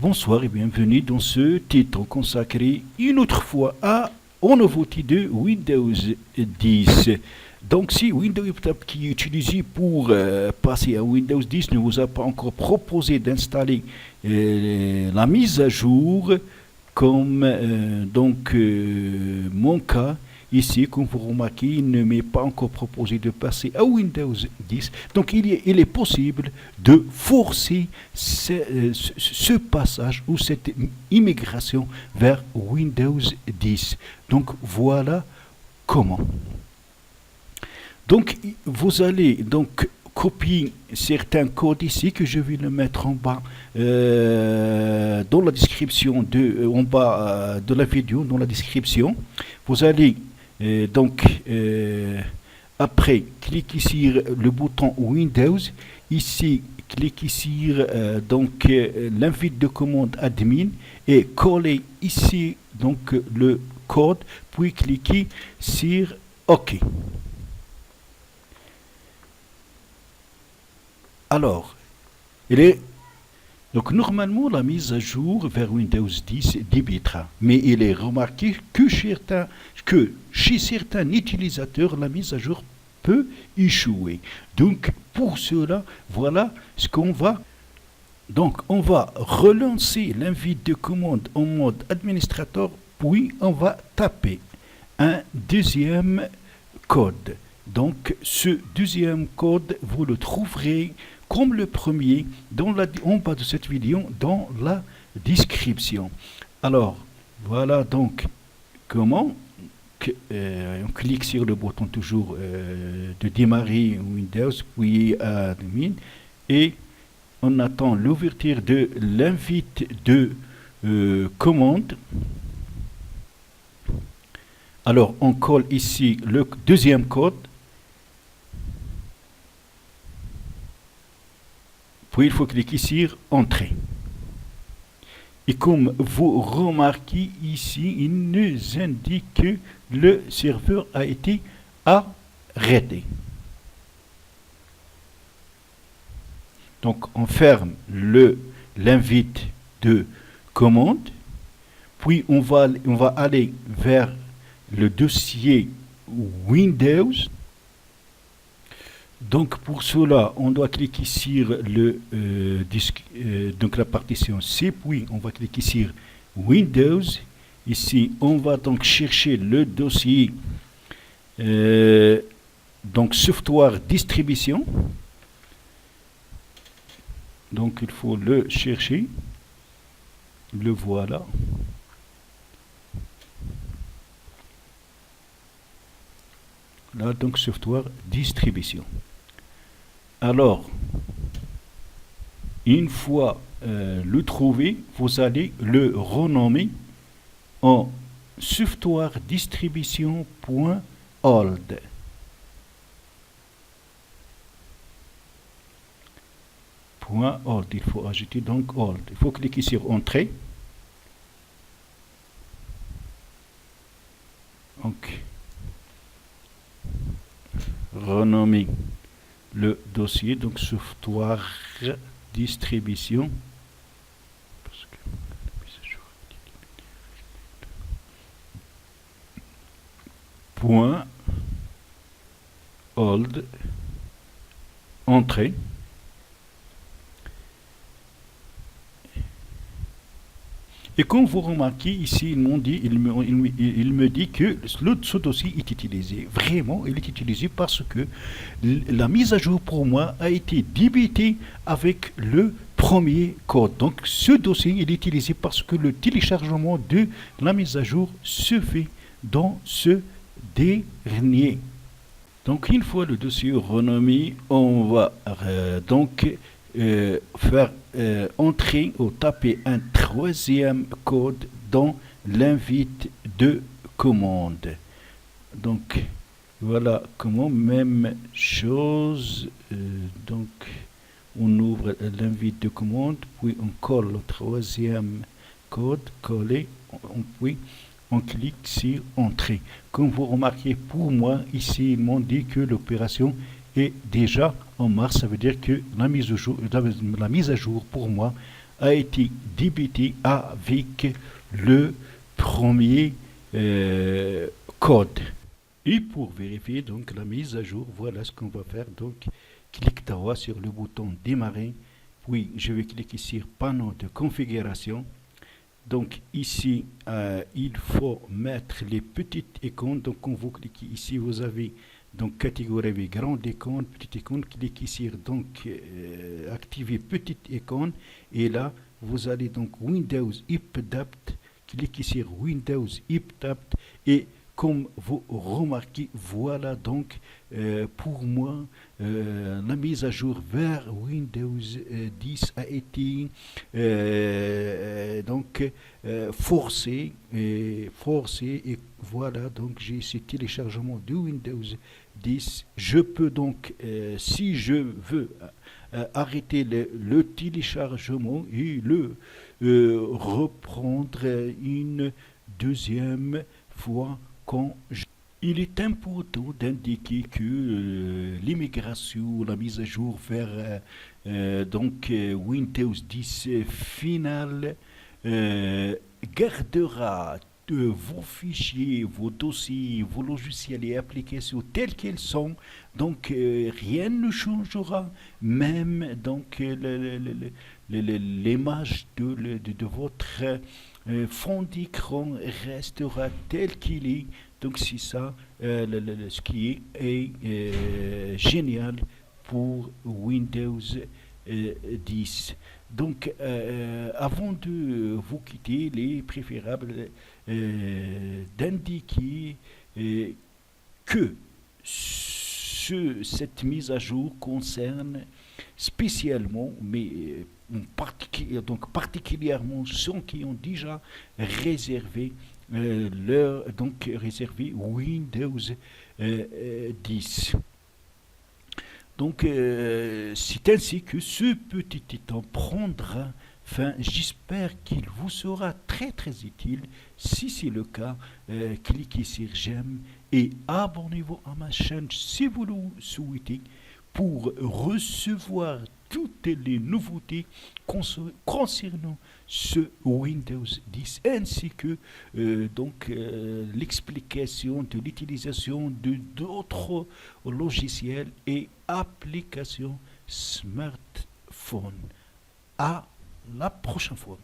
Bonsoir et bienvenue dans ce titre consacré une autre fois aux nouveautés de Windows 10. Donc si Windows qui est utilisé pour passer à Windows 10 ne vous a pas encore proposé d'installer la mise à jour, comme mon cas, ici, comme vous remarquez, il ne m'est pas encore proposé de passer à Windows 10. Donc il est possible de forcer ce passage ou cette immigration vers Windows 10. Donc voilà comment. Donc vous allez donc copier certains codes ici que je vais le mettre en bas dans la description en bas de la vidéo, dans la description. Vous allez après cliquez sur le bouton Windows. Ici cliquez sur l'invite de commande admin et collez ici le code, puis cliquez sur OK. Alors, donc normalement la mise à jour vers Windows 10 débutera, mais il est remarqué que chez certains utilisateurs la mise à jour peut échouer. Donc pour cela, voilà ce qu'on va. Donc on va relancer l'invite de commande en mode administrateur, puis on va taper un deuxième code. Donc ce deuxième code, vous le trouverez comme le premier en bas de cette vidéo dans la description. Alors voilà donc comment on clique sur le bouton toujours de démarrer Windows, puis admin, et on attend l'ouverture de l'invite de commande. Alors on colle ici le deuxième code. Puis il faut cliquer sur Entrée. Et comme vous remarquez ici, il nous indique que le serveur a été arrêté. Donc on ferme l'invite de commande, puis on va aller vers le dossier Windows. Donc pour cela, on doit cliquer sur la partition C, puis on va cliquer sur Windows. Ici, on va donc chercher le dossier software distribution. Donc il faut le chercher. Le voilà. Là, donc software distribution. Alors, une fois le trouvé, vous allez le renommer en software distribution.old. .old, il faut ajouter donc old. Il faut cliquer sur Entrée. Donc, renommer le dossier, donc software distribution. Point old, entrée. Et comme vous remarquez ici, il me dit que ce dossier est utilisé. Vraiment, il est utilisé parce que la mise à jour pour moi a été débutée avec le premier code. Donc ce dossier il est utilisé parce que le téléchargement de la mise à jour se fait dans ce dernier. Donc une fois le dossier renommé, on va faire entrer ou taper un troisième code dans l'invite de commande. Donc voilà comment, même chose. Donc on ouvre l'invite de commande, puis on colle le troisième code, coller, puis on clique sur Entrée. Comme vous remarquez, pour moi, ici, ils m'ont dit que l'opération est déjà en marche. Ça veut dire que la mise à jour pour moi a été débité avec le premier code. Et pour vérifier donc la mise à jour, voilà ce qu'on va faire. Donc, clique droit sur le bouton démarrer. Puis, je vais cliquer sur panneau de configuration. Donc, ici, il faut mettre les petites icônes. Donc, quand vous cliquez ici, vous avez donc catégorie avec grande icône, petite icône. Cliquez sur donc activer petite icône. Et là, vous allez donc Windows Update. Cliquez sur Windows Update et comme vous remarquez, voilà donc pour moi la mise à jour vers Windows 10 a été forcée et voilà donc j'ai ce téléchargement de Windows 10. Je peux donc, si je veux arrêter le téléchargement et le reprendre une deuxième fois quand il est important d'indiquer que l'immigration, la mise à jour vers Windows 10 final gardera vos fichiers, vos dossiers, vos logiciels et applications tels qu'ils sont. Donc rien ne changera, même donc l'image de votre fond d'écran restera tel qu'il est. Donc c'est ça ce qui est génial pour Windows 10. Donc avant de vous quitter, il est préférable d'indiquer que cette mise à jour concerne spécialement, mais particulièrement ceux qui ont déjà réservé réservé Windows 10. Donc c'est ainsi que ce petit temps prendra fin. J'espère qu'il vous sera très très utile. Si c'est le cas, cliquez sur j'aime et abonnez-vous à ma chaîne si vous le souhaitez pour recevoir toutes les nouveautés concernant ce Windows 10 ainsi que l'explication de l'utilisation de d'autres logiciels et applications smartphone. À la prochaine fois.